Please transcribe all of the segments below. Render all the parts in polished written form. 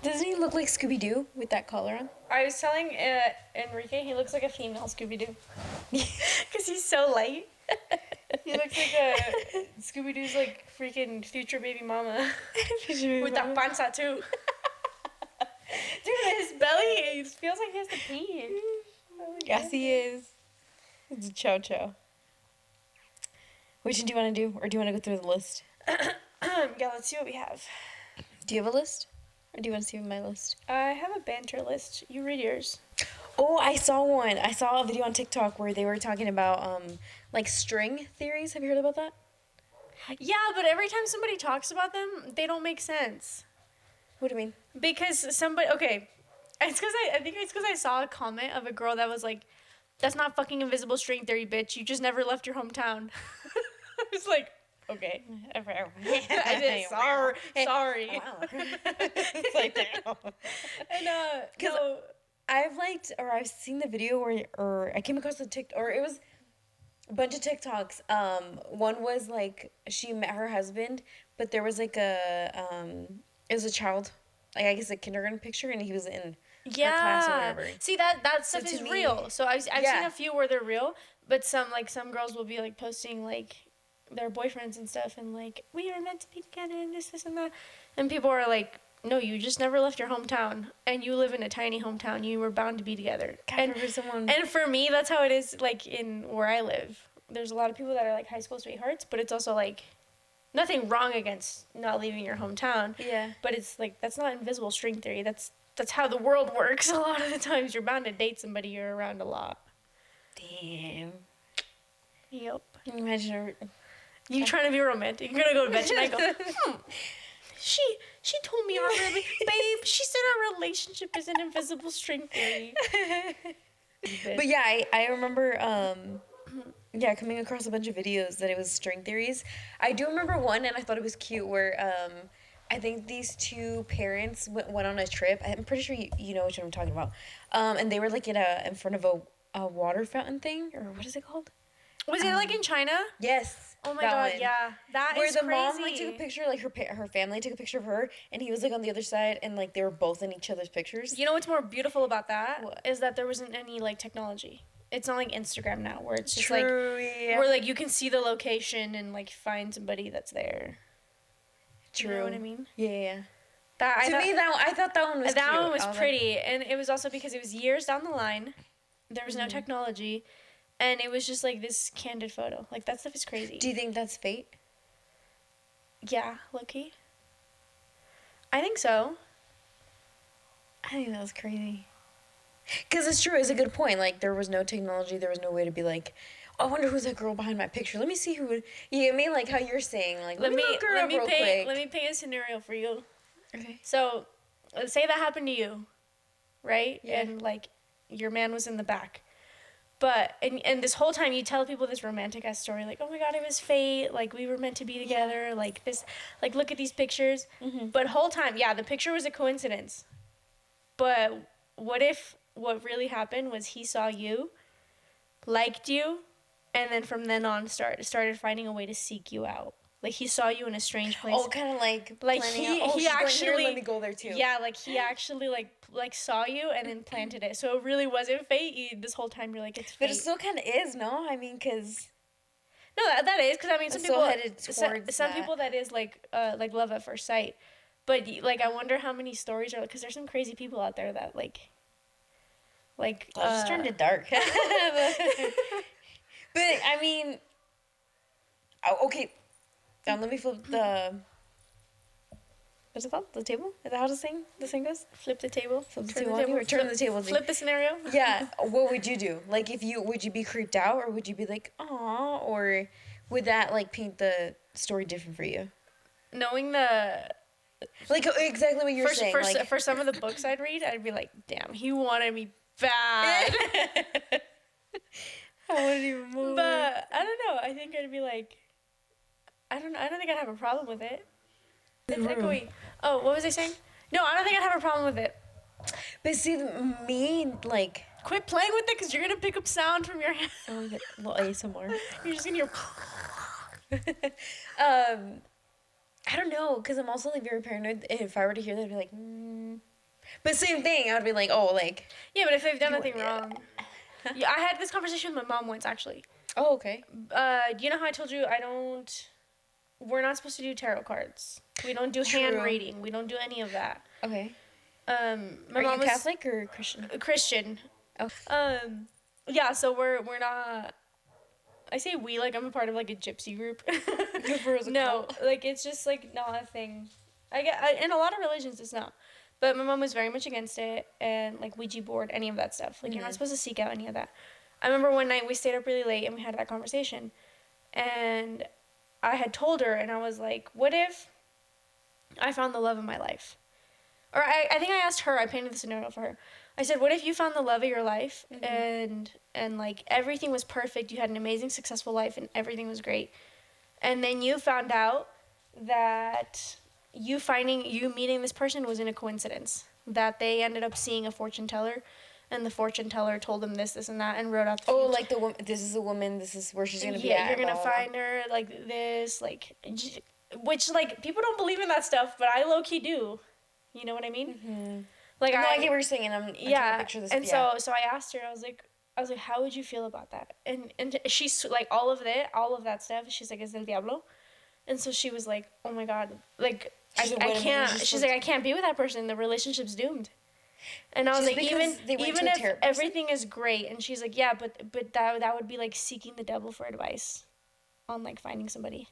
Doesn't he look like Scooby-Doo with that collar on? I was telling Enrique he looks like a female Scooby-Doo. Because he's so light. He looks like a Scooby-Doo's like freaking future baby mama. With that panza too. Dude, his belly, it feels like he has to pee. Yes, he is. It's a chow. Which one do you want to do? Or do you want to go through the list? Yeah, let's see what we have. Do you have a list? Or do you want to see my list? I have a banter list. You read yours. Oh, I saw one. I saw a video on TikTok where they were talking about, like, string theories. Have you heard about that? Yeah, but every time somebody talks about them, they don't make sense. What do you mean? Because somebody, okay, it's because I think it's because I saw a comment of a girl that was like, "That's not fucking invisible string theory, bitch. You just never left your hometown." I was like, okay. I did. Sorry. It's like, damn. And no. I've seen the video or I came across the TikTok, or it was a bunch of TikToks. One was like she met her husband, but there was like it was a child, like I guess a kindergarten picture, and he was in her class or whatever. See, that stuff is real. So I've seen a few where they're real, but some girls will be like posting like their boyfriends and stuff, and like, we are meant to be together and this and that, and people are like, no, you just never left your hometown, and you live in a tiny hometown. You were bound to be together. And for me, that's how it is. Like in where I live, there's a lot of people that are like high school sweethearts, but it's also like nothing wrong against not leaving your hometown. Yeah. But it's like, that's not invisible string theory. That's how the world works. A lot of the times, you're bound to date somebody you're around a lot. Damn. Yep. Can you imagine you trying to be romantic? You're gonna go to bed tonight and go, She told me babe, she said our relationship is an invisible string theory. But yeah, I remember, coming across a bunch of videos that it was string theories. I do remember one, and I thought it was cute, where, I think these two parents went on a trip. I'm pretty sure you know which one I'm talking about. And they were like in front of a water fountain thing, or what is it called? Was it like in China? Yes. Oh my god, one. yeah. That where is the crazy. mom like took a picture, like her family took a picture of her, and he was like on the other side, and like they were both in each other's pictures. You know what's more beautiful about that? What? Is that there wasn't any like technology. It's not like Instagram now, where it's just yeah. where like you can see the location and like find somebody that's there. True. You know what I mean? Yeah. I thought that one was that cute. one was pretty, and it was also because it was years down the line. There was no technology, and it was just like this candid photo. Like, that stuff is crazy. Do you think that's fate? Yeah, low-key. I think so. I think that was crazy. Because it's true. It's a good point. Like, there was no technology. There was no way to be like, oh, I wonder who's that girl behind my picture. Let me see who would... You get me? Like how you're saying. Like, let me look her up real quick. Let me paint a scenario for you. Okay. So, let's say that happened to you, right? Yeah. And, like, your man was in the back. But, and this whole time you tell people this romantic-ass story, like, oh my god, it was fate, like, we were meant to be together, like, this, like, look at these pictures. Mm-hmm. But whole time, yeah, the picture was a coincidence. But what if what really happened was he saw you, liked you, and then from then on started finding a way to seek you out. Like, he saw you in a strange place. Oh, kind of like he actually, let me go there too. Yeah, like he actually like saw you and then planted it. So it really wasn't fate. This whole time you're like, it's fate. But it still kind of is, no? I mean, because no, that is, because I mean, some people headed towards some people that is like love at first sight. But like, I wonder how many stories are, because there's some crazy people out there that like. Just turned it dark. But I mean, okay. Let me flip the. What's it called? The table? Is that how the saying goes? Flip the table. Flip the table. Turn the table. Flip the scenario. Yeah. What would you do? Like, would you be creeped out, or would you be like, aw, or would that like paint the story different for you? Knowing the. Like exactly what you're saying. For some of the books I'd read, I'd be like, damn, he wanted me bad. I wouldn't even move. But I don't know. I think I'd be like. I don't know. I don't think I'd have a problem with it. Oh, what was I saying? No, I don't think I'd have a problem with it. But see, me, like... Quit playing with it, because you're going to pick up sound from your hand. Oh, a little ASMR. You're just going to hear... I don't know, because I'm also, like, very paranoid. If I were to hear that, I'd be like, But same thing. I would be like, oh, like. Yeah, but if they've done nothing wrong. Yeah, I had this conversation with my mom once, actually. Oh, okay. You know how I told you we're not supposed to do tarot cards. We don't do hand reading. We don't do any of that. Okay. My Are mom you Catholic or Christian? Christian. Oh. Yeah, so we're not. I say we, like I'm a part of like a gypsy group. No, like it's just like not a thing. In a lot of religions it's not. But my mom was very much against it, and like Ouija board, any of that stuff. Like you're not supposed to seek out any of that. I remember one night we stayed up really late and we had that conversation, and I had told her, and I was like, what if I found the love of my life? Or I think I asked her, I painted the scenario for her. I said, what if you found the love of your life and like everything was perfect, you had an amazing, successful life and everything was great. And then you found out that you meeting this person was in a coincidence. That they ended up seeing a fortune teller and the fortune teller told them this, and that, and wrote out the future. Like the woman, this is a woman, this is where she's going to be at. You're going to find her, like this, like, which, like, people don't believe in that stuff, but I low-key do. You know what I mean? Mm-hmm. Like, no, I get what you're saying, and I'm trying to picture this. And so I asked her, I was like, how would you feel about that? And she's like, all of that stuff. She's like, es del diablo. And so she was like, oh my God, like, I can't. She's like, I can't be with that person. The relationship's doomed. And I was like, even if everything is great, and she's like, yeah, but that would be like seeking the devil for advice on like finding somebody.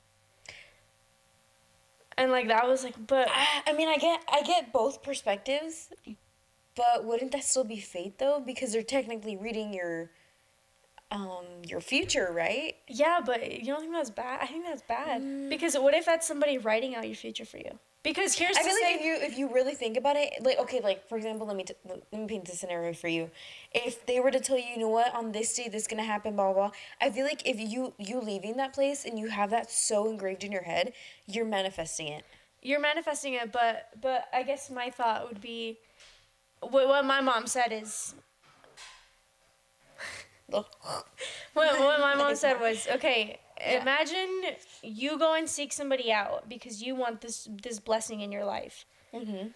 And like that was like, but I mean, I get both perspectives, but wouldn't that still be fate though? Because they're technically reading your future, right? Yeah, but you don't think that's bad? I think that's bad. Because what if that's somebody writing out your future for you? Because I feel like if you really think about it, like, okay, like, for example, let me paint this scenario for you. If they were to tell you, you know what, on this day this is gonna happen, blah blah blah, I feel like if you leaving that place and you have that so engraved in your head, you're manifesting it. You're manifesting it, but I guess my thought would be, what my mom said is, what my mom said was, okay, imagine you go and seek somebody out because you want this blessing in your life. Mm-hmm.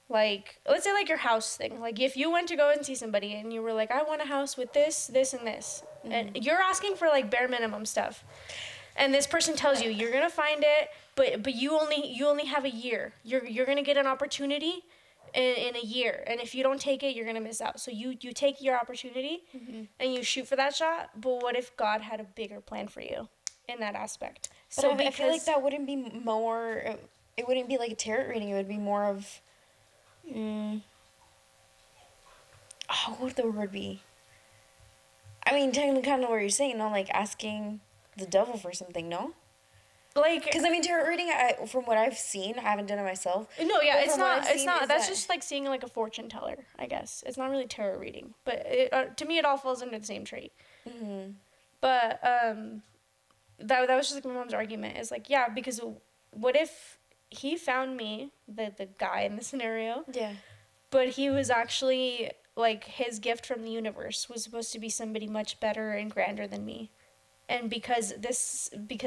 Like, let's say like your house thing. Like if you went to go and see somebody and you were like, I want a house with this, this, and this. Mm-hmm. And you're asking for like bare minimum stuff. And this person tells you, you're going to find it, but you only have a year. You're going to get an opportunity in a year, and if you don't take it, you're gonna miss out. So you take your opportunity and you shoot for that shot. But what if God had a bigger plan for you in that aspect? But so I feel like that wouldn't be more. It wouldn't be like a tarot reading. It would be more of. What would the word be? I mean, technically, kind of what you're saying, not like asking the devil for something, no. Like, because I mean, tarot reading, from what I've seen, I haven't done it myself. No, yeah, it's not. That's just like seeing like a fortune teller, I guess. It's not really tarot reading, but to me, it all falls under the same trait. Mm-hmm. But that was just like my mom's argument. Is like, yeah, because what if he found me, the guy in the scenario? Yeah. But he was actually like his gift from the universe was supposed to be somebody much better and grander than me. And because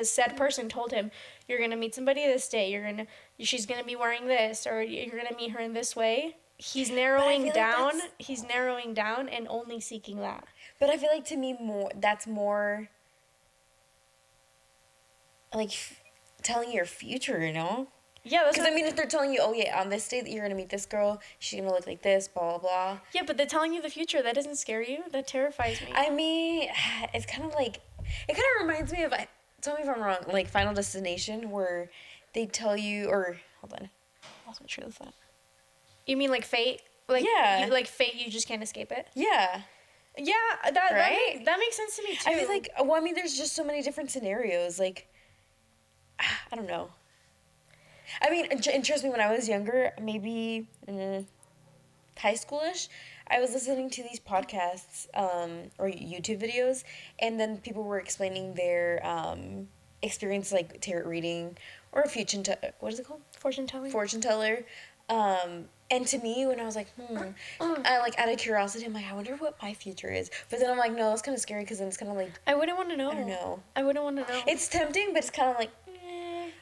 said person told him, you're gonna meet somebody this day, she's gonna be wearing this, or you're gonna meet her in this way. He's narrowing down. He's narrowing down and only seeking that. But I feel like to me that's more like telling your future, you know? Yeah, because I mean, if they're telling you, oh yeah, on this day that you're gonna meet this girl, she's gonna look like this, blah blah blah. Yeah, but they're telling you the future. That doesn't scare you. That terrifies me. I mean, it's kind of like. It kind of reminds me of, tell me if I'm wrong, like Final Destination, where they tell you, or, hold on, I lost my train of thought. You mean like fate? Like, yeah. Like fate, you just can't escape it? Yeah. Yeah, that makes sense to me, too. I feel like, well, I mean, there's just so many different scenarios, like, I don't know. I mean, and trust me, when I was younger, maybe high schoolish, I was listening to these podcasts or YouTube videos, and then people were explaining their experience, like tarot reading or a what is it called? Fortune telling. Fortune teller. And to me, when I was like, I, like, out of curiosity, I'm like, I wonder what my future is. But then I'm like, no, that's kind of scary because then it's kind of like... I wouldn't want to know. I don't know. I wouldn't want to know. It's tempting, but it's kind of like,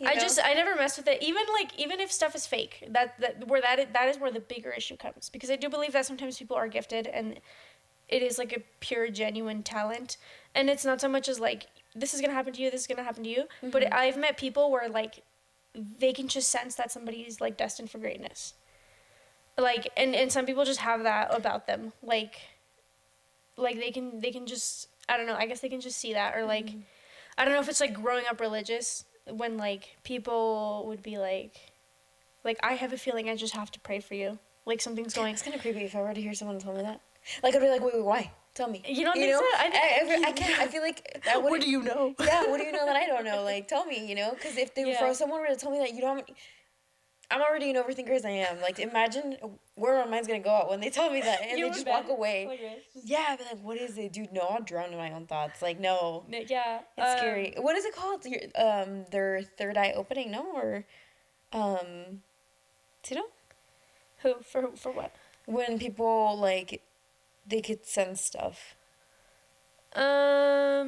I never mess with it. Even if stuff is fake, that is where the bigger issue comes, because I do believe that sometimes people are gifted and it is like a pure genuine talent, and it's not so much as like this is gonna happen to you, this is gonna happen to you. Mm-hmm. But I've met people where like they can just sense that somebody is like destined for greatness. Like and some people just have that about them. Like they can just, I don't know, I guess they can just see that, or like I don't know if it's like growing up religious when like people would be like I have a feeling I just have to pray for you. Like something's going. It's kind of creepy if I were to hear someone tell me that. Like I'd be like, wait, why? Tell me. You don't think so? I can't. I feel like that. What do you know? Yeah, what do you know that I don't know? Like, tell me. Because if someone were to tell me that you don't. I'm already an overthinker as I am. Like, imagine where my mind's gonna go out when they tell me that and they just walk away. Okay. Yeah, I'd be like, what is it, dude? No, I'll drown in my own thoughts. Like, no. Yeah. It's scary. What is it called? Their third eye opening, no? Or, do you know? Who? For what? When people, like, they could sense stuff. I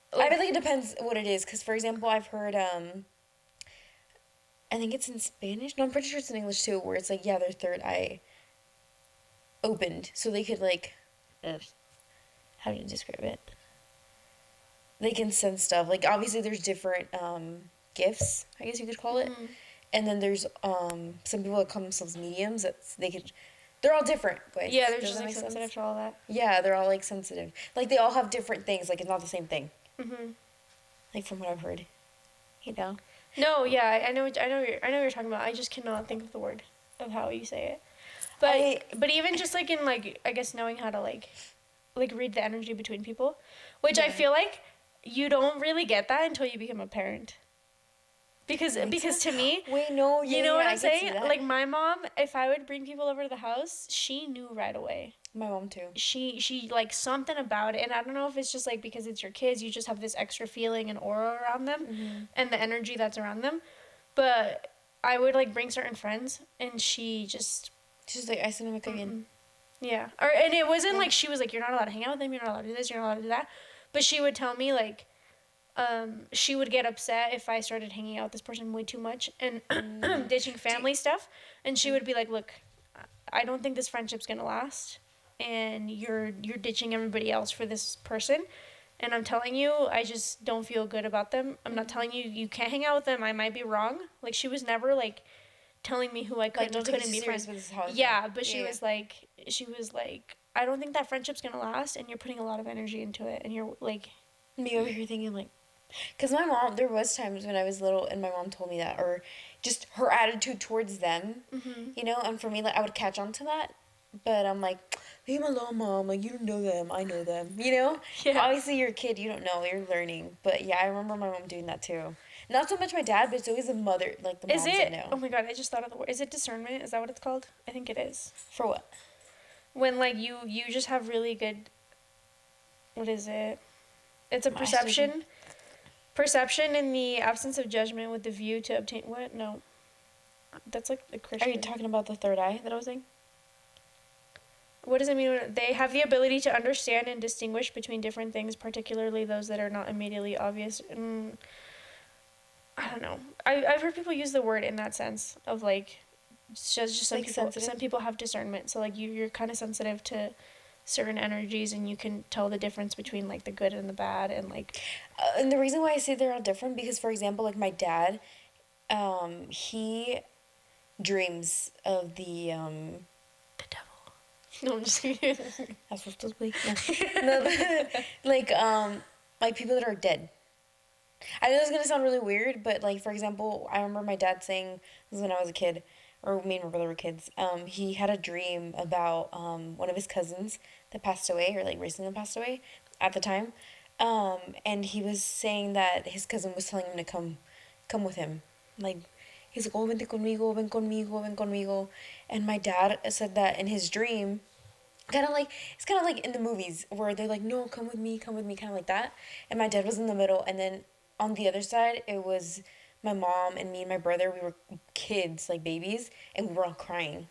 feel like it depends what it is. Because, for example, I've heard, I think it's in Spanish. No, I'm pretty sure it's in English too, where it's like, yeah, their third eye opened. So they could, like, how do you describe it? They can sense stuff. Like, obviously, there's different gifts, I guess you could call it. Mm-hmm. And then there's some people that call themselves mediums. They're all different. But yeah, they're just, like, sensitive to all that. Yeah, they're all, like, sensitive. Like, they all have different things. Like, it's not the same thing. Mm-hmm. Like, from what I've heard. You know? No, yeah, I know what you're talking about. I just cannot think of the word of how you say it. But even just like in like I guess knowing how to like read the energy between people, which I feel like you don't really get that until you become a parent. Because to me, wait, no, you know what I'm saying? Like my mom, if I would bring people over to the house, she knew right away. My mom too. She like something about it, and I don't know if it's just like because it's your kids, you just have this extra feeling and aura around them, and the energy that's around them. But I would like bring certain friends, and she's like, I sent him a cookie. Yeah, and it wasn't like she was like, you're not allowed to hang out with them, you're not allowed to do this, you're not allowed to do that. But she would tell me like, she would get upset if I started hanging out with this person way too much and ditching family stuff, and she would be like, look, I don't think this friendship's gonna last, and you're ditching everybody else for this person, and I'm telling you, I just don't feel good about them. I'm not telling you you can't hang out with them. I might be wrong. Like she was never like telling me who I could and couldn't be friends with. Yeah, but she was like, I don't think that friendship's gonna last, and you're putting a lot of energy into it, and you're like, me over here thinking like, because my mom, there was times when I was little and my mom told me that, or just her attitude towards them, and for me, like, I would catch on to that, but I'm like, leave them alone, Mom, like, you don't know them, I know them, Yeah. Obviously, you're a kid, you don't know, you're learning, but yeah, I remember my mom doing that too. Not so much my dad, but it's always the mother, like, the moms I know. Oh my God, I just thought of the word. Is it discernment? Is that what it's called? I think it is. For what? When, like, you just have really good, what is it? It's a perception. Perception in the absence of judgment with the view to obtain... What? No. That's like the Christian... Are you talking about the third eye that I was saying? What does it mean? They have the ability to understand and distinguish between different things, particularly those that are not immediately obvious. I don't know. I've heard people use the word in that sense of like... Just some like people... Some people have discernment. So like you're kind of sensitive to certain energies, and you can tell the difference between like the good and the bad, and like and the reason why I say they're all different, because for example, like my dad, he dreams of the devil. No, I'm just kidding. That's supposed to be. No, like people that are dead. I know this is gonna sound really weird, but like for example, I remember my dad saying, this was when I was a kid, or me and my brother were kids, he had a dream about one of his cousins that passed away, or like recently passed away at the time, and he was saying that his cousin was telling him to come with him, like he's like, oh, vente conmigo, ven conmigo, ven conmigo, and my dad said that in his dream, it's kind of like in the movies where they're like, no, come with me, kind of like that, and my dad was in the middle, and then on the other side it was my mom and me and my brother. We were kids, like babies, and we were all crying.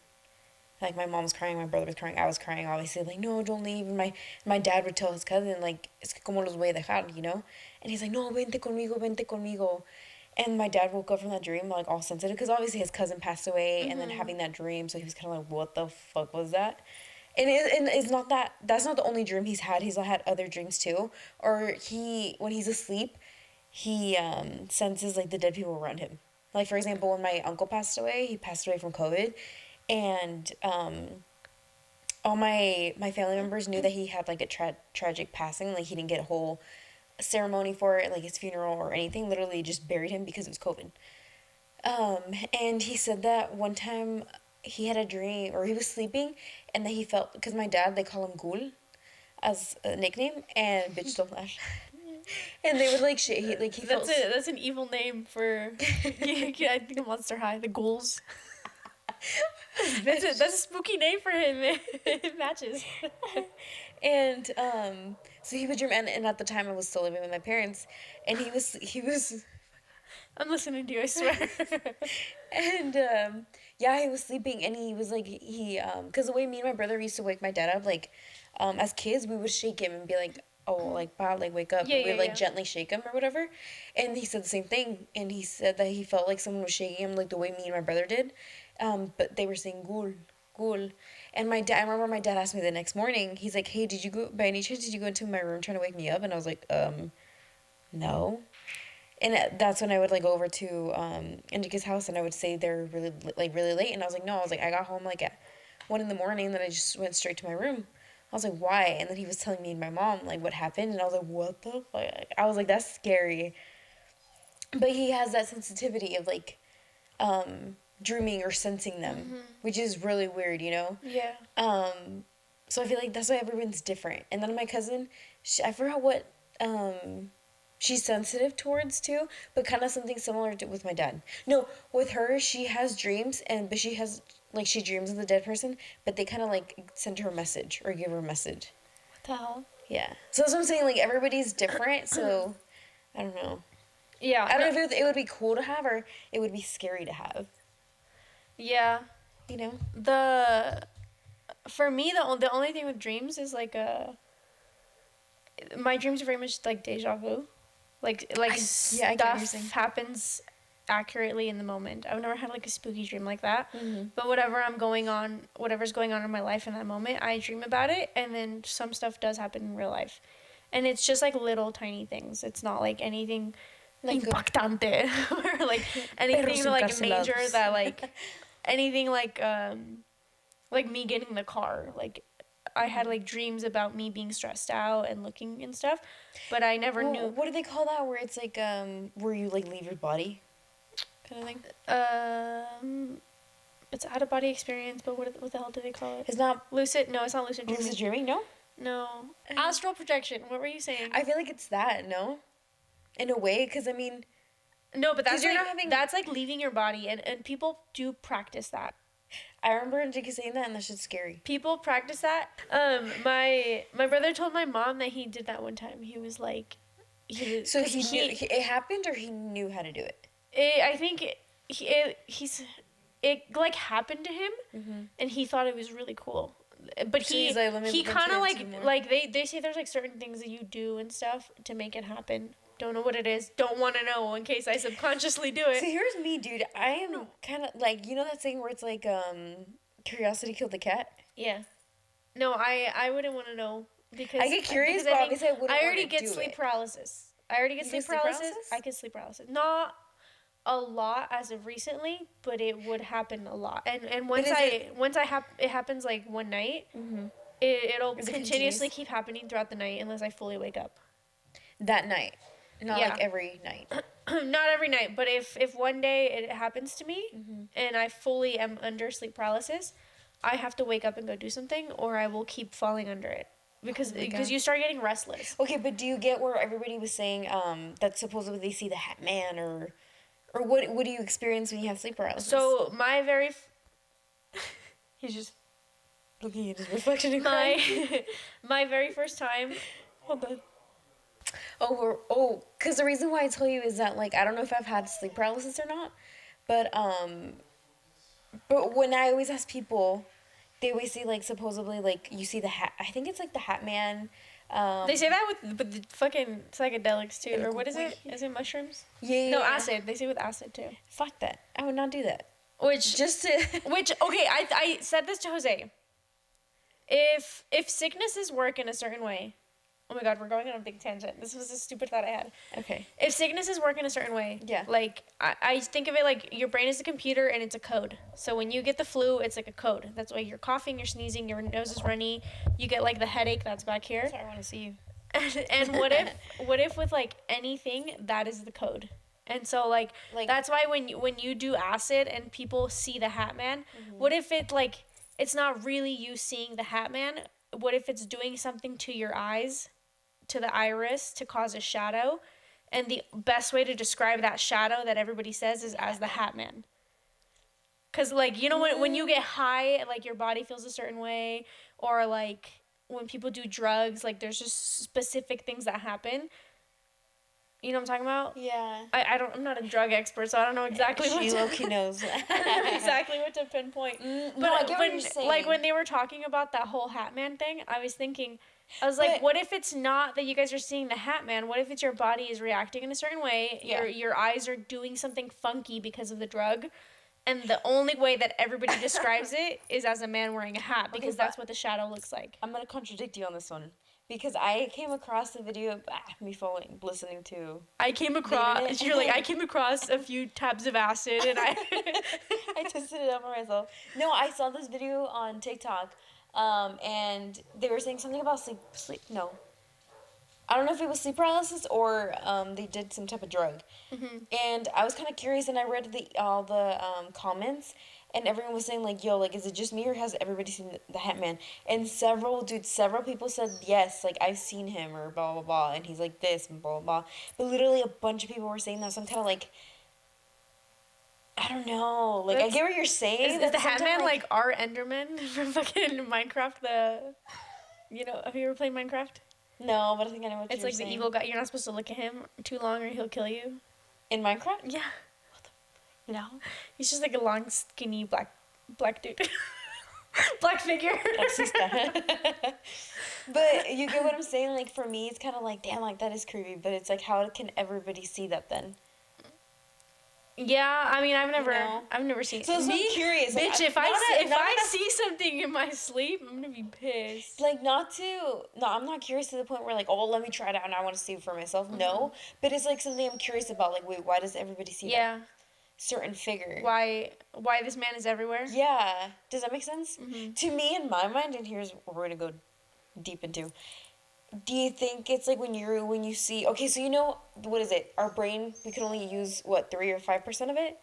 Like my mom was crying, my brother was crying, I was crying, obviously, like, no, don't leave. And my dad would tell his cousin, like, es que como los voy a dejar, And he's like, no, vente conmigo, vente conmigo. And my dad woke up from that dream like all sensitive because obviously his cousin passed away, and then having that dream, so he was kind of like, "What the fuck was that?" And it's not that that's not the only dream he's had. He's had other dreams too. Or when he's asleep, he senses like the dead people around him. Like for example, when my uncle passed away, he passed away from COVID, and all my family members knew that he had like a tragic passing. Like he didn't get a whole ceremony for it, like his funeral or anything. Literally just buried him because it was COVID. And he said that one time he had a dream, or he was sleeping, and that he felt, because my dad, they call him Ghoul as a nickname, and bitch don't laugh. And they would like shit. He like he That's felt. it. That's an evil name for. I think a Monster High, the ghouls. That's a spooky name for him. It matches. And so he would dream, and at the time I was still living with my parents, and he was. I'm listening to you, I swear. And yeah, he was sleeping, and he was like because the way me and my brother used to wake my dad up, like as kids, we would shake him and be like, oh, like Bob, like wake up. Yeah, We'd yeah, like yeah. gently shake him or whatever. And he said the same thing, and he said that he felt like someone was shaking him like the way me and my brother did, but they were saying ghoul, ghoul. And my dad, I remember my dad asked me the next morning, he's like, hey, did you go by any chance, did you go into my room trying to wake me up? And I was like, no. And that's when I would like go over to Indica's house, and I would say they're really late, and I was like, no, I was like, I got home like at 1 in the morning, and then I just went straight to my room. I was like, why? And then he was telling me and my mom like what happened, and I was like, what the fuck? I was like, that's scary. But he has that sensitivity of like dreaming or sensing them, which is really weird, you know. Yeah. So I feel like that's why everyone's different. And then my cousin, I forgot what she's sensitive towards too, but kind of something similar to, with my dad. No, with her, she has dreams, but she has like she dreams of the dead person, but they kind of like send her a message or give her a message. What the hell? Yeah. So that's what I'm saying. Like everybody's different, so I don't know. Yeah. I don't know if it would be cool to have, or it would be scary to have. Yeah. You know. For me, the only thing with dreams is like my dreams are very much like deja vu. Like I get what you're saying. stuff happens accurately in the moment. I've never had like a spooky dream like that. Mm-hmm. But whatever's going on in my life in that moment, I dream about it, and then some stuff does happen in real life. And it's just like little tiny things. It's not like anything Like impactante or like anything like major that like anything like me getting in the car. Like I had like dreams about me being stressed out and looking and stuff, but I never knew. What do they call that? Where it's like where you like leave your body, kind of thing. It's out of body experience, but what the hell do they call it? It's not Lucid. No, it's not lucid dreaming. lucid dreaming. No. No, astral projection. What were you saying? I feel like it's that. No. In a way, because I mean. No, but that's you're like, not having. That's like leaving your body, and people do practice that. I remember Enrique saying that, and that shit's scary. People practice that. My brother told my mom that he did that one time. He was like, So he knew it happened, or he knew how to do it. I think it like happened to him, and he thought it was really cool. But So he kind of like they say there's like certain things that you do and stuff to make it happen. Don't know what it is. Don't want to know in case I subconsciously do it. See, here's me, dude. I am kind of like, you know that saying where it's like curiosity killed the cat. Yeah. No, I wouldn't want to know because I get curious, but obviously I wouldn't. I already get sleep paralysis. I already get sleep paralysis. I get sleep paralysis. Not a lot as of recently, but it would happen a lot. And once it happens like one night, it'll continuously keep happening throughout the night unless I fully wake up. That night, not like every night. Not every night, but if one day it happens to me and I fully am under sleep paralysis, I have to wake up and go do something, or I will keep falling under it because you start getting restless. Okay, but do you get where everybody was saying that supposedly they see the Hat Man, or what do you experience when you have sleep paralysis? So my very he's just looking at his reflection and my very first time. Hold on. Because the reason why I tell you is that, like, I don't know if I've had sleep paralysis or not, but when I always ask people, they always say, like, supposedly, like, you see the Hat, I think it's, like, the Hat Man, They say that with the fucking psychedelics too, or what is it? Is it mushrooms? Yeah. No, acid. They say with acid too. Fuck that. I would not do that. Which okay, I said this to Jose. If sicknesses work in a certain way, oh my god, we're going on a big tangent. This was a stupid thought I had. Okay. If sicknesses work in a certain way, yeah. Like I think of it like your brain is a computer and it's a code. So when you get the flu, it's like a code. That's why you're coughing, you're sneezing, your nose is runny, you get like the headache that's back here. Sorry, I want to see you. And what if with like anything that is the code? And so like that's why when you do acid and people see the Hat Man, what if it like it's not really you seeing the Hat Man? What if it's doing something to your eyes, to the iris, to cause a shadow? And the best way to describe that shadow that everybody says is as the Hat Man. Because, like, you know, when you get high, like, your body feels a certain way. Or, like, when people do drugs, like, there's just specific things that happen. You know what I'm talking about? Yeah. I'm not a drug expert, so I don't know exactly what she low-key knows. exactly what to pinpoint. No, I get what you're saying. Like, when they were talking about that whole Hat Man thing, I was thinking, I was like, what if it's not that you guys are seeing the Hat Man? What if it's your body is reacting in a certain way? Yeah. Your eyes are doing something funky because of the drug. And the only way that everybody describes it is as a man wearing a hat, because that's what the shadow looks like. I'm going to contradict you on this one. Because I came across a video, listening to. I came across a few tabs of acid and I tested it out for myself. No, I saw this video on TikTok, and they were saying something about sleep. No, I don't know if it was sleep paralysis or they did some type of drug. Mm-hmm. And I was kind of curious, and I read all the comments. And everyone was saying, like, yo, like, is it just me or has everybody seen the Hat Man? And several people said, yes, like, I've seen him or blah, blah, blah. And he's like this and blah, blah, blah. But literally a bunch of people were saying that. So I'm kind of like, I don't know. Like, I get what you're saying. Is the Hat Man like our Enderman from fucking Minecraft? Have you ever played Minecraft? No, but I think I know what you're saying. It's like the evil guy. You're not supposed to look at him too long or he'll kill you. In Minecraft? Yeah. No. He's just like a long, skinny, black dude. Black figure. But you get what I'm saying? Like, for me, it's kind of like, damn, like, that is creepy. But it's like, how can everybody see that then? Yeah, I mean, I've never seen. So I'm curious. Bitch, if I see something in my sleep, I'm gonna be pissed. Like, I'm not curious to the point where, like, oh, let me try it out and I want to see it for myself. Mm-hmm. No. But it's like something I'm curious about. Like, wait, why does everybody see that certain figure? Why this man is everywhere? Yeah. Does that make sense? Mm-hmm. To me, in my mind, and here's what we're going to go deep into. Do you think it's like when you see, okay, so what is it? Our brain, we can only use, 3 or 5% of it?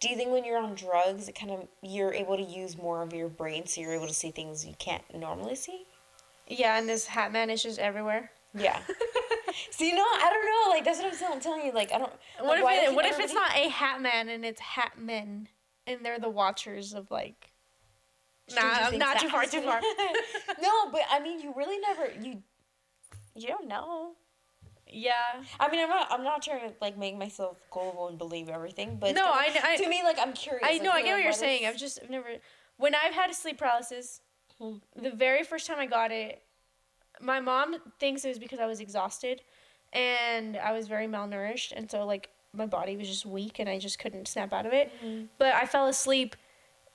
Do you think when you're on drugs, you're able to use more of your brain, so you're able to see things you can't normally see? Yeah, and this Hat Man is just everywhere. Yeah. So, I don't know. Like, that's what I'm telling you. Like, I don't... What if it's not a Hat Man and it's Hat Men, and they're the watchers of, like... Nah, not too far. No, but, I mean, you really never... You don't know. Yeah. I mean, I'm not trying to, like, make myself gullible and believe everything, but... No, to me, like, I'm curious. I know, I get what you're saying. I've never... When I've had a sleep paralysis, the very first time I got it, my mom thinks it was because I was exhausted and I was very malnourished, and so, like, my body was just weak and I just couldn't snap out of it. Mm-hmm. But I fell asleep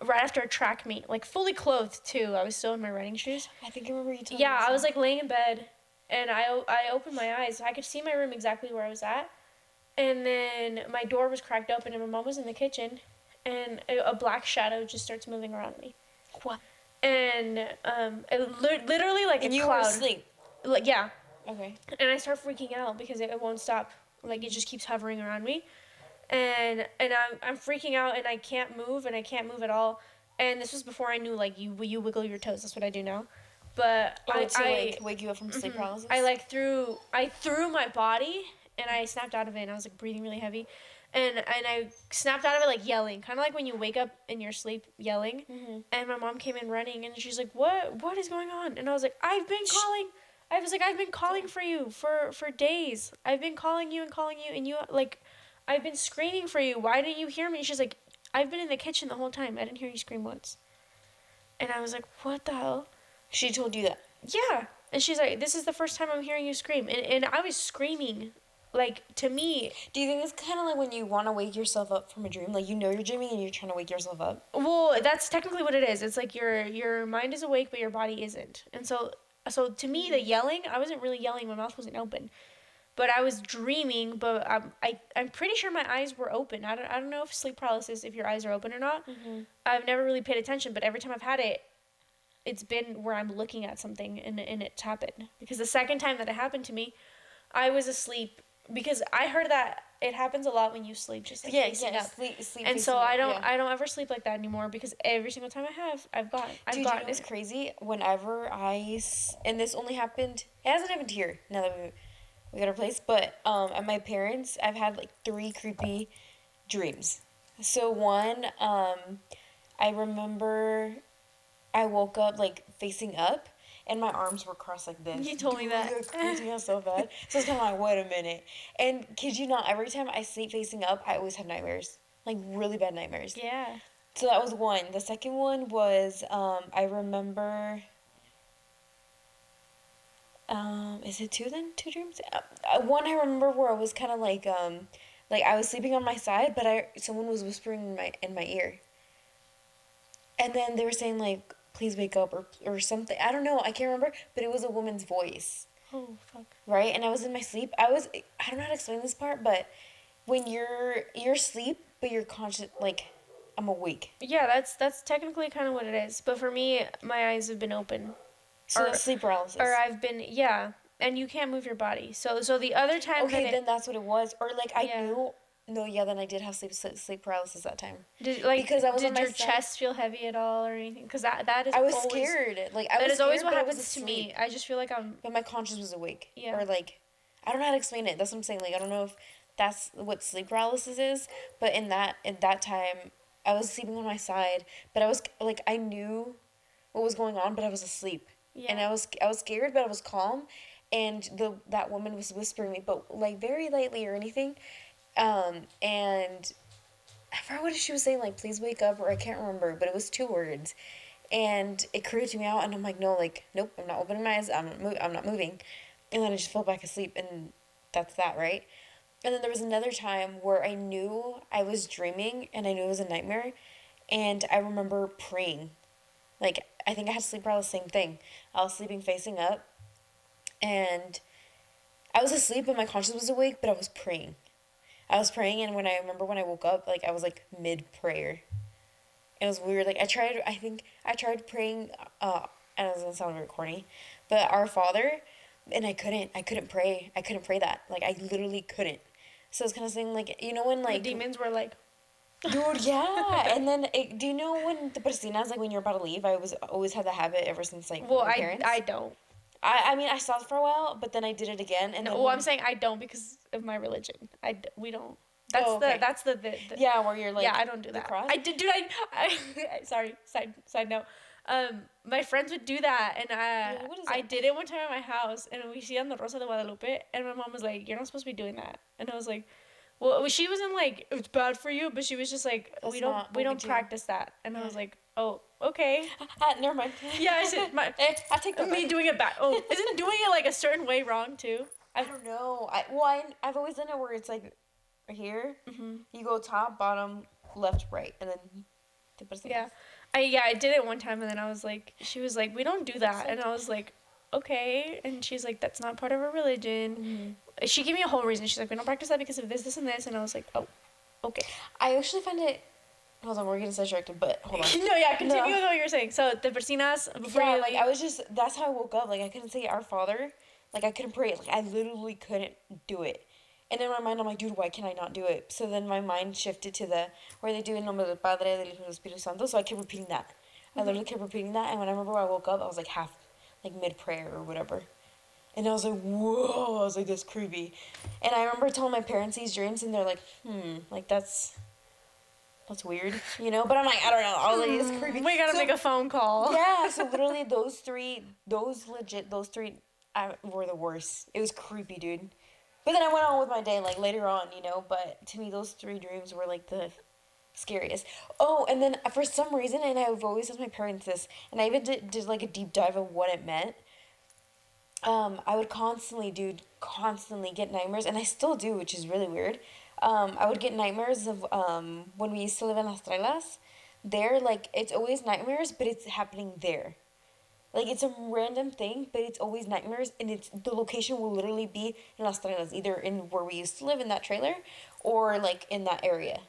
right after a track meet, like, fully clothed, too. I was still in my running shoes. I think I remember you telling me. Yeah, I was, like, laying in bed, and I opened my eyes. I could see my room exactly where I was at, and then my door was cracked open, and my mom was in the kitchen, and a black shadow just starts moving around me. What? And it literally like and a you cloud. Were asleep. Like, yeah. Okay. And I start freaking out because it won't stop. Like, it just keeps hovering around me, and I'm freaking out, and I can't move at all. And this was before I knew, like, you wiggle your toes. That's what I do now. But I wake you up from sleep paralysis. I threw my body, and I snapped out of it, and I was like breathing really heavy. And I snapped out of it, like, yelling. Kind of like when you wake up in your sleep yelling. Mm-hmm. And my mom came in running, and she's like, What is going on? And I was like, I've been calling for you for days. I've been calling you, and you, like, I've been screaming for you. Why didn't you hear me? She's like, I've been in the kitchen the whole time. I didn't hear you scream once. And I was like, what the hell? She told you that? Yeah. And she's like, this is the first time I'm hearing you scream. And I was screaming. Like, to me... Do you think it's kind of like when you want to wake yourself up from a dream? Like, you know you're dreaming and you're trying to wake yourself up? Well, that's technically what it is. It's like your mind is awake, but your body isn't. And so to me, the yelling, I wasn't really yelling. My mouth wasn't open. But I was dreaming, but I'm pretty sure my eyes were open. I don't know if sleep paralysis, if your eyes are open or not. Mm-hmm. I've never really paid attention, but every time I've had it, it's been where I'm looking at something and it's happened. Because the second time that it happened to me, I was asleep because I heard that it happens a lot when you sleep, just like facing up. Sleep and so I don't ever sleep like that anymore because every single time I've gotten you know what's crazy? Whenever and this only happened, it hasn't happened here now that we got our place, but at my parents, I've had like 3 creepy dreams. So one, I remember I woke up like facing up, and my arms were crossed like this. You told me that. It creeped me out so bad. So it's kind of like, wait a minute. And kid you not, every time I sleep facing up, I always have nightmares, like really bad nightmares. Yeah. So that was one. The second one was I remember. Is it 2 then? 2 dreams? One I remember where I was kind of like I was sleeping on my side, but someone was whispering in my ear. And then they were saying like, please wake up or something. I don't know. I can't remember, but it was a woman's voice. Oh, fuck. Right? And I was in my sleep. I don't know how to explain this part, but when you're asleep, but you're conscious, like, I'm awake. Yeah, that's technically kind of what it is. But for me, my eyes have been open. So that's sleep paralysis. Or I've been, yeah. And you can't move your body. So the other time then that's what it was. Or like I knew. No, yeah, then I did have sleep paralysis that time. Because I was did your chest feel heavy at all or anything? Because that is. I was scared. That is always what happens to me. I just feel like But my conscience was awake. Yeah. Or like, I don't know how to explain it. That's what I'm saying. Like I don't know if that's what sleep paralysis is. But in that time, I was sleeping on my side. But I was like I knew what was going on, but I was asleep. Yeah. And I was scared, but I was calm. And that woman was whispering me, but like very lightly or anything. And I forgot what she was saying, like, please wake up, or I can't remember, but it was 2 words. And it creeped me out, and I'm like, no, like, nope, I'm not opening my eyes, I'm not moving. And then I just fell back asleep, and that's that, right? And then there was another time where I knew I was dreaming, and I knew it was a nightmare, and I remember praying. Like, I think I had sleep paralysis, same thing. I was sleeping facing up, and I was asleep, but my conscience was awake, but I was praying. And when I woke up, like, I was, like, mid-prayer. It was weird. Like, I tried praying, and it was going to sound very corny, but Our Father, and I couldn't pray. I couldn't pray that. Like, I literally couldn't. So it's kind of saying, like, you know when, like... The demons were, like... Dude, yeah. And then, do you know when the persinas, like, when you're about to leave, I always had the habit ever since, like, my parents? I don't. I mean, I stopped for a while, but then I did it again. And then I'm saying I don't because of my religion. We don't. That's the yeah, where you're like, yeah, I don't do that. Cross? I did, dude. I sorry. Side note. My friends would do that, and I did it one time at my house, and we see on the Rosa de Guadalupe, and my mom was like, "You're not supposed to be doing that," and I was like, "Well," she wasn't like it's bad for you, but she was just like, "We don't practice that," and I was like, "Oh, okay." Never mind. Yeah, I said I take that me back. doing it back. Oh, isn't doing it like a certain way wrong too? I don't know. I've always done it where it's like here, you go top, bottom, left, right, and then yeah. I did it one time, and then I was like, she was like, we don't do that, and I was like, okay, and she's like, that's not part of our religion. She gave me a whole reason. She's like, we don't practice that because of this, and this, and I was like, oh, okay. I actually find it. Hold on, we're getting distracted, but hold on. No, yeah, continue with what you were saying. So the persinas before you like I was just. That's how I woke up. Like I couldn't say Our Father. Like I couldn't pray. Like I literally couldn't do it. And in my mind, I'm like, dude, why can I not do it? So then my mind shifted to where they do in nombre del Padre, del Hijo, del Espíritu Santo. So I kept repeating that. I literally kept repeating that. And when I remember I woke up, I was like mid-prayer or whatever. And I was like, whoa. I was like, that's creepy. And I remember telling my parents these dreams, and they're like, like that's weird, you know? But I'm like, I don't know. I was like, it's creepy. We gotta make a phone call. Yeah, so literally those three were the worst. It was creepy, dude. But then I went on with my day, like, later on, you know? But to me, those 3 dreams were, like, the scariest. Oh, and then for some reason, and I've always asked my parents this, and I even did like, a deep dive of what it meant. I would constantly get nightmares, and I still do, which is really weird. I would get nightmares of when we used to live in Las Trailas. There, like, it's always nightmares, but it's happening there. Like, it's a random thing, but it's always nightmares, and it's the location will literally be in Las Trailas, either in where we used to live in that trailer, or like in that area.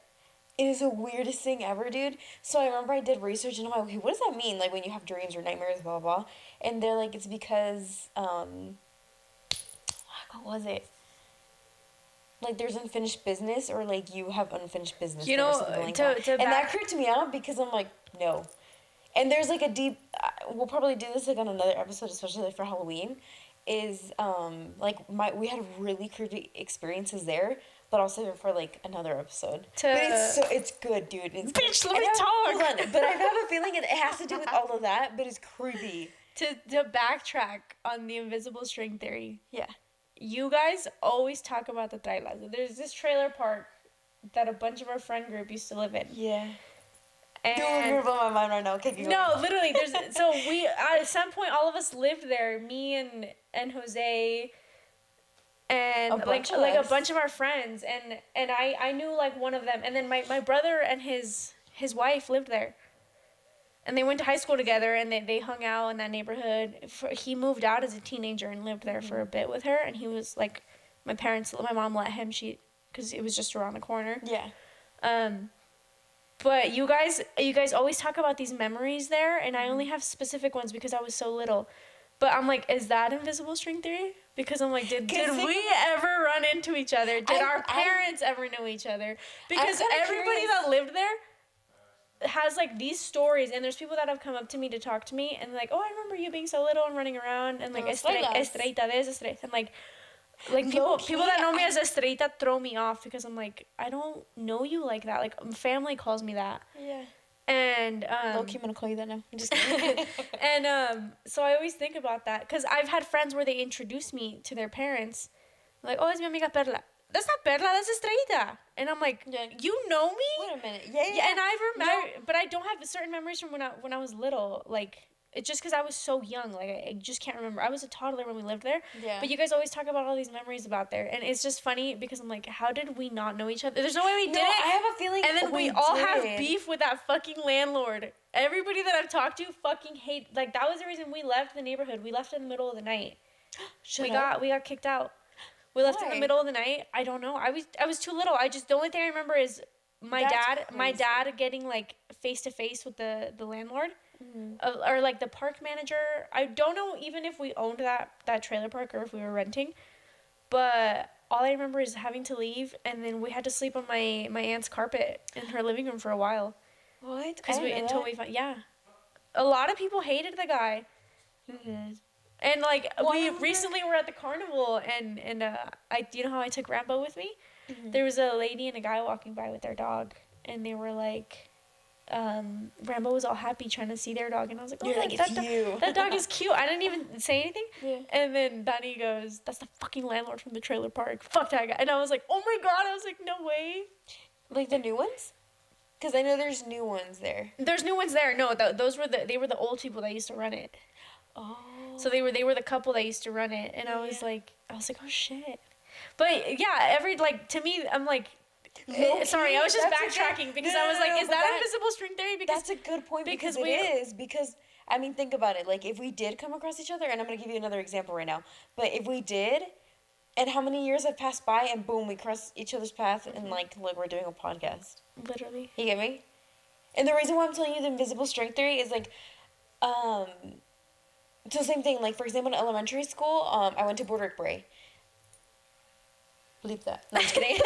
It is the weirdest thing ever, dude. So I remember I did research, and I'm like, okay, what does that mean? Like, when you have dreams or nightmares, blah blah. And they're like, it's because what was it? Like, there's unfinished business, or like you have unfinished business, You there, or know, something like that. And that creeped me out because I'm like, no. And there's like a deep. We'll probably do this like on another episode, especially like for Halloween. Is like we had really creepy experiences there, but also for like another episode. But it's good, dude. It's bitch, good. let me talk. Hold on, but I have a feeling it has to do with all of that, but it's creepy. To backtrack on the invisible string theory. Yeah. You guys always talk about the trailas. There's this trailer park that a bunch of our friend group used to live in. Yeah. And you're blowing my mind right now. Okay, no, literally, so we at some point all of us lived there. Me and Jose, and a bunch of our friends, and I knew like one of them, and then my brother and his wife lived there. And they went to high school together, and they hung out in that neighborhood. He moved out as a teenager and lived there for a bit with her, and he was like, my mom let him, because it was just around the corner. Yeah. But you guys always talk about these memories there, and I only have specific ones because I was so little. But I'm like, is that invisible string theory? Because I'm like, did we ever run into each other? Did our parents ever know each other? Because everybody that lived there has like these stories, and there's people that have come up to me to talk to me, and like, oh, I remember you being so little and running around, and like estrellita, and like people that know me as Estrellita throw me off because I'm like, I don't know you like that. Like, family calls me that. Yeah. And low-key, I'm gonna call you that now. I'm just kidding. And so I always think about that because I've had friends where they introduce me to their parents, like, oh, es mi amiga Perla. That's not Perla, that's Estrellita. And I'm like, you know me? Wait a minute. Yeah. And I remember, but I don't have certain memories from when I was little. Like, it's just because I was so young. Like, I just can't remember. I was a toddler when we lived there. Yeah. But you guys always talk about all these memories about there. And it's just funny because I'm like, how did we not know each other? There's no way we did it. I have a feeling. And then we all have beef with that fucking landlord. Everybody that I've talked to fucking hate. Like, that was the reason we left the neighborhood. We left in the middle of the night. We got kicked out. We left in the middle of the night. I don't know. I was too little. The only thing I remember is my dad getting like face to face with the landlord, or like the park manager. I don't know even if we owned that trailer park or if we were renting, but all I remember is having to leave, and then we had to sleep on my aunt's carpet in her living room for a while. What? Because we found, yeah, a lot of people hated the guy. Mm-hmm. And like we recently were at the carnival, and you know how I took Rambo with me? Mm-hmm. There was a lady and a guy walking by with their dog, and they were like, Rambo was all happy trying to see their dog, and I was like, oh, that dog is cute. I didn't even say anything. Yeah. And then Danny goes, that's the fucking landlord from the trailer park. Fuck that guy. And I was like, oh my god. I was like, no way. Like the new ones? Because I know there's new ones there. There's new ones there. No, those were the old people that used to run it. Oh. So they were the couple that used to run it, and I was like, oh shit. But yeah, to me, I'm like, sorry, I was just backtracking because I was like, is that invisible string theory? Because that's a good point because it is. Because I mean, think about it. Like, if we did come across each other, and I'm gonna give you another example right now. But if we did, and how many years have passed by, and boom, we cross each other's path, and like, look, we're doing a podcast. Literally. You get me? And the reason why I'm telling you the invisible string theory is like, so same thing, like, for example, in elementary school, I went to Boardwalk Bray. Believe that. No, I'm just kidding.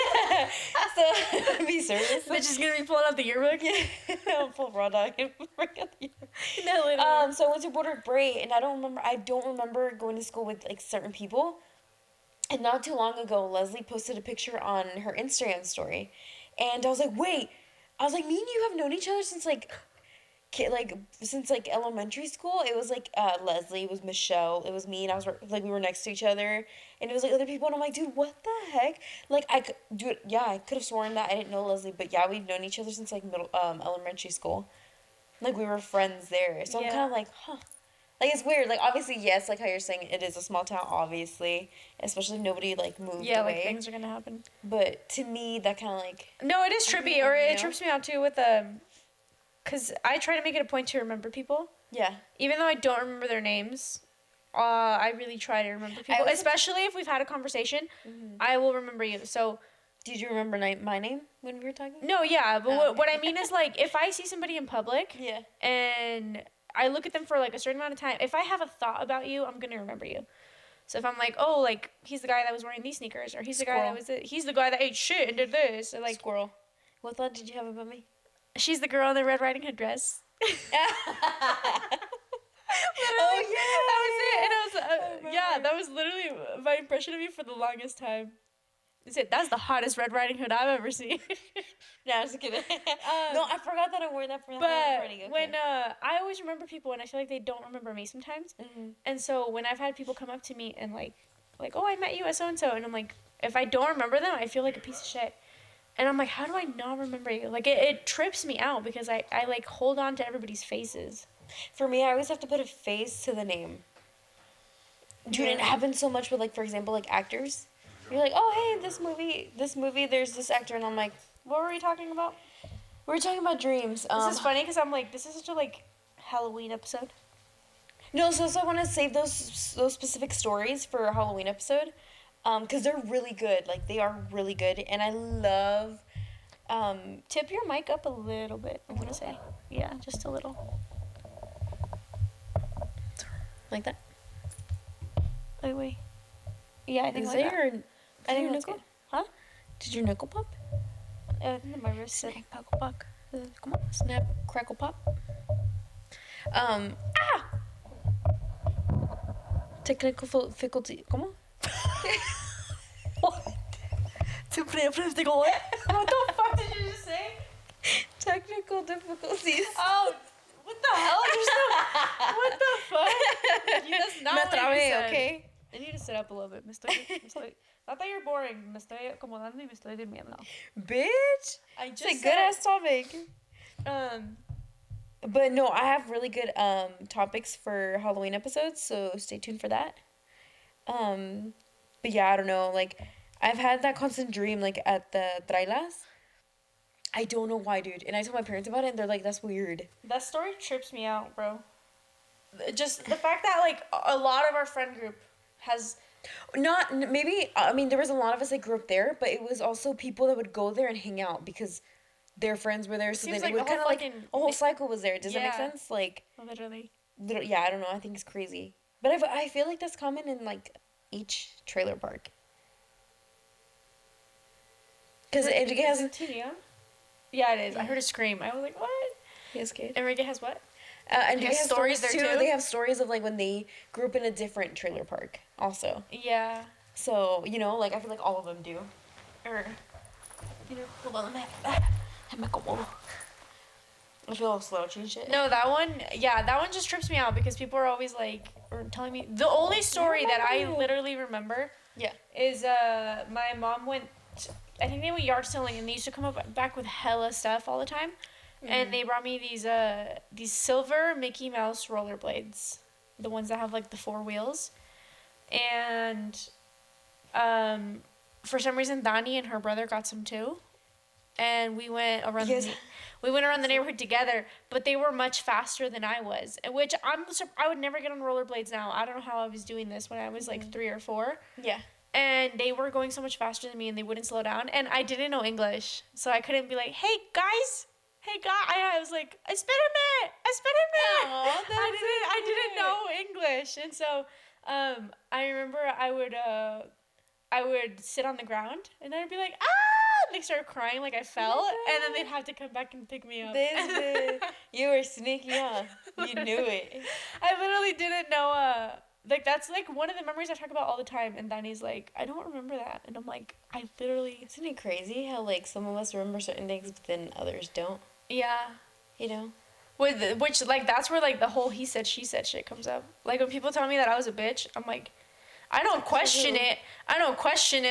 So, be serious. They're just gonna be pulling out the yearbook? Yeah. I'll pull raw dog and bring out the yearbook. No, literally. So I went to Boardwalk Bray, and I don't remember going to school with, like, certain people. And not too long ago, Leslie posted a picture on her Instagram story. And I was like, wait. I was like, me and you have known each other since, since elementary school. It was like Leslie, it was Michelle, it was me, and I was like, we were next to each other, and it was like other people, and I'm like, dude, what the heck? Like, I could have sworn that I didn't know Leslie, but yeah, we've known each other since like elementary school. Like, we were friends there, so I'm kind of like, huh. Like, it's weird. Like, obviously, yes, like how you're saying, it is a small town, obviously. Especially if nobody, like, moved Yeah, away. like, things are gonna happen. But to me, that kind of, like... No, it is trippy, or you it know? trips me out, too, with, because I try to make it a point to remember people. Yeah. Even though I don't remember their names, I really try to remember people. Especially if we've had a conversation, I will remember you. So... Did you remember my name when we were talking? No, yeah, but what I mean is, like, if I see somebody in public... Yeah. And I look at them for, like, a certain amount of time, if I have a thought about you, I'm gonna remember you. So if I'm like, oh, like, he's the guy that was wearing these sneakers, or he's the guy that was he's the guy that ate shit and did this, or like... Squirrel. What thought did you have about me? She's the girl in the Red Riding Hood dress. Oh, yeah! That was it, and I was, yeah, that was literally my impression of you for the longest time. I said, that's the hottest Red Riding Hood I've ever seen. Yeah, I was just kidding. No, I forgot that I wore that for that party. Okay. When I always remember people, and I feel like they don't remember me sometimes. Mm-hmm. And so when I've had people come up to me and like, oh, I met you at so and so, and I'm like, if I don't remember them, I feel like a piece of shit. And I'm like, how do I not remember you? Like, it trips me out because I like hold on to everybody's faces. For me, I always have to put a face to the name. Dude, it happens so much with, like, for example, like, actors. You're like, oh, hey, this movie, there's this actor, and I'm like, What were we talking about? we were talking about dreams. This is funny because I'm like, this is such a, like, Halloween episode. No, so I want to save those specific stories for a Halloween episode, because they're really good. Like, they are really good, and I love... Tip your mic up a little bit, I'm going to say. Yeah, just a little. Like that? Wait. Yeah, I think Is like that that. your... I think your that's knuckle? good. Huh? Did your knuckle pop? I think my wrist said knuckle puck. Come on, snap, crackle, pop. Technical difficulty. Come on. What? What the fuck did you just say? Technical difficulties. Oh, what the hell? What the fuck? That's not what you said. Okay. I need to sit up a little bit. Not that you're boring. Me estoy acomodando y me estoy durmiendo. Bitch. I just It's a good ass topic. Um, But no, I have really good topics for Halloween episodes, so stay tuned for that. But yeah, I don't know. Like, I've had that constant dream, like, at the trailas. I don't know why, dude. And I told my parents about it, and they're like, that's weird. that story trips me out, bro. Just the fact that, like, a lot of our friend group has... Maybe, I mean, there was a lot of us that grew up there, but it was also people that would go there and hang out because their friends were there, so then like it would kind of, like, a whole cycle was there. Does that make Yeah. sense? Like... Literally. Yeah, I don't know. I think it's crazy. But I feel like that's common in, like, each trailer park. Because Enrique has... Is it too neon? Yeah, it is. I heard a scream. I was like, what? He has scared. Enrique has what? Enrique has stories there, too. too? They have stories of, like, when they grew up in a different trailer park also. Yeah. So, you know, like, I feel like all of them do. Or, you know, hold on, let me go. I feel all slouchy and shit. No, that one just trips me out because people are always like, or telling me, the only story that I literally remember is my mom went, I think they went yard selling, and they used to come back with hella stuff all the time. Mm-hmm. And they brought me these silver Mickey Mouse rollerblades, the ones that have like the 4 wheels. And for some reason Dani and her brother got some too. And we went around the neighborhood together, but they were much faster than I was, which I would never get on rollerblades now. I don't know how I was doing this when I was like 3 or 4. Yeah. And they were going so much faster than me, and they wouldn't slow down. And I didn't know English, so I couldn't be like, hey, guys. I was like, espérame. Aww, I didn't know English. And so I remember I would sit on the ground, and then I'd be like, ah! And they started crying like I fell, and then they'd have to come back and pick me up. You were sneaky, huh? You knew it. I literally didn't know, like, that's, like, one of the memories I talk about all the time, and Danny's like, I don't remember that, and I'm like, I literally... Isn't it crazy how, like, some of us remember certain things, but then others don't? Yeah. You know? Which, like, that's where, like, the whole he said, she said shit comes up. Like, when people tell me that I was a bitch, I'm like, I don't question it,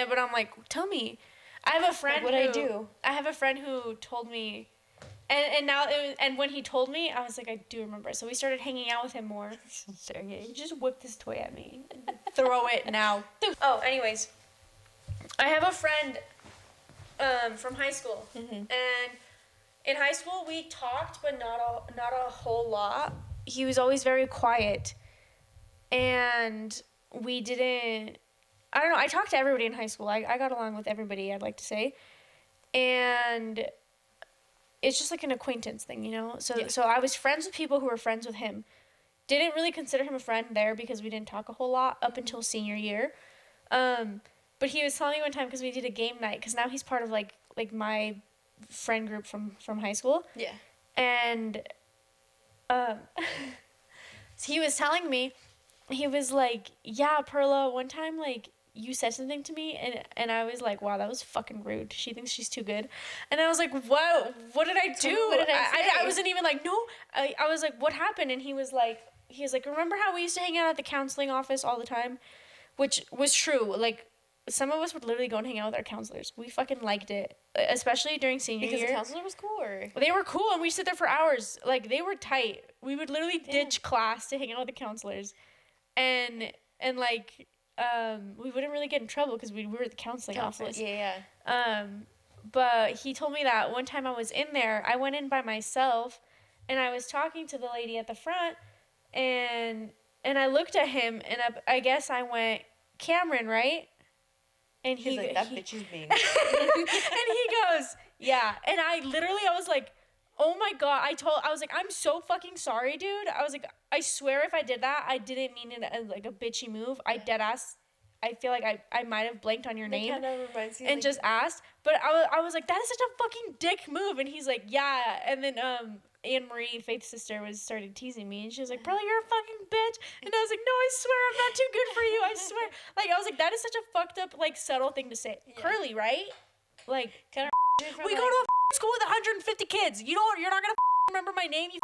but I'm like, tell me. I have a friend I have a friend who told me And now and when he told me, I was like, I do remember. So we started hanging out with him more. Sergey, just whip this toy at me. Throw it now. Oh, anyways, I have a friend from high school, and in high school we talked, but not a whole lot. He was always very quiet, and we didn't. I don't know. I talked to everybody in high school. I got along with everybody, I'd like to say, and it's just like an acquaintance thing, you know? So I was friends with people who were friends with him. Didn't really consider him a friend there because we didn't talk a whole lot up until senior year. But he was telling me one time, because we did a game night, because now he's part of like my friend group from high school. Yeah. And so he was telling me, he was like, yeah, Perla, one time like you said something to me, and I was like, wow, that was fucking rude. She thinks she's too good. And I was like, what did I do? What did I say? I wasn't even like, no. I was like, what happened? And he was like, remember how we used to hang out at the counseling office all the time? Which was true. Like, some of us would literally go and hang out with our counselors. We fucking liked it, especially during senior year. Because the counselor was cool, or? They were cool, and we'd sit there for hours. Like, they were tight. We would literally ditch class to hang out with the counselors. And like, we wouldn't really get in trouble because we were at the counseling office. Yeah. But he told me that one time I was in there, I went in by myself, and I was talking to the lady at the front, and I looked at him, and I guess I went, Cameron, right? And he's like, that bitch is mean. And he goes, yeah. And I was like, oh my God. I was like, I'm so fucking sorry, dude. I was like, I swear if I did that, I didn't mean it as like a bitchy move. I dead ass. I feel like I might have blanked on your name kind of reminds me and like, just asked. But I was like, that is such a fucking dick move. And he's like, yeah. And then Anne Marie, Faith's sister, started teasing me, and she was like, "Bro, you're a fucking bitch." And I was like, "No, I swear, I'm not too good for you. I swear." Like, I was like, that is such a fucked up, like, subtle thing to say. Yeah. Curly, right? Like, kind of. We go to a school with 150 kids. You're not gonna remember my name. You.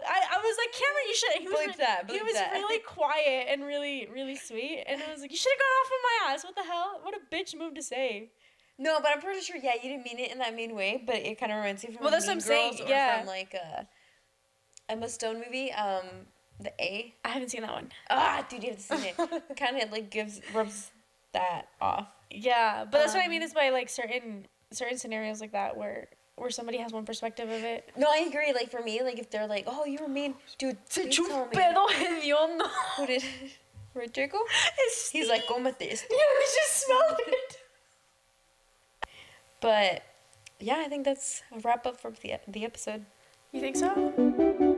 I was like, Cameron, you should. He was really quiet and really, really sweet, and I was like, you should have gone off on my ass. What the hell? What a bitch move to say. No, but I'm pretty sure, yeah, you didn't mean it in that mean way, but it kind of reminds me from that's Mean what I'm saying, Girls, yeah. Or from, like, Emma Stone movie, The A. I haven't seen that one. Ah, dude, you have to see it. Kind of, like, rubs that off. Yeah, but that's what I mean is by, like, certain scenarios like that where somebody has one perspective of it. No, I agree. Like, for me, like, if they're like, oh, you were mean, dude, please tell me. Pedo hediondo. Who did? Rodrigo? He's like, cómete esto. Yeah, we just smelled it. But, yeah, I think that's a wrap up for the episode. You think so?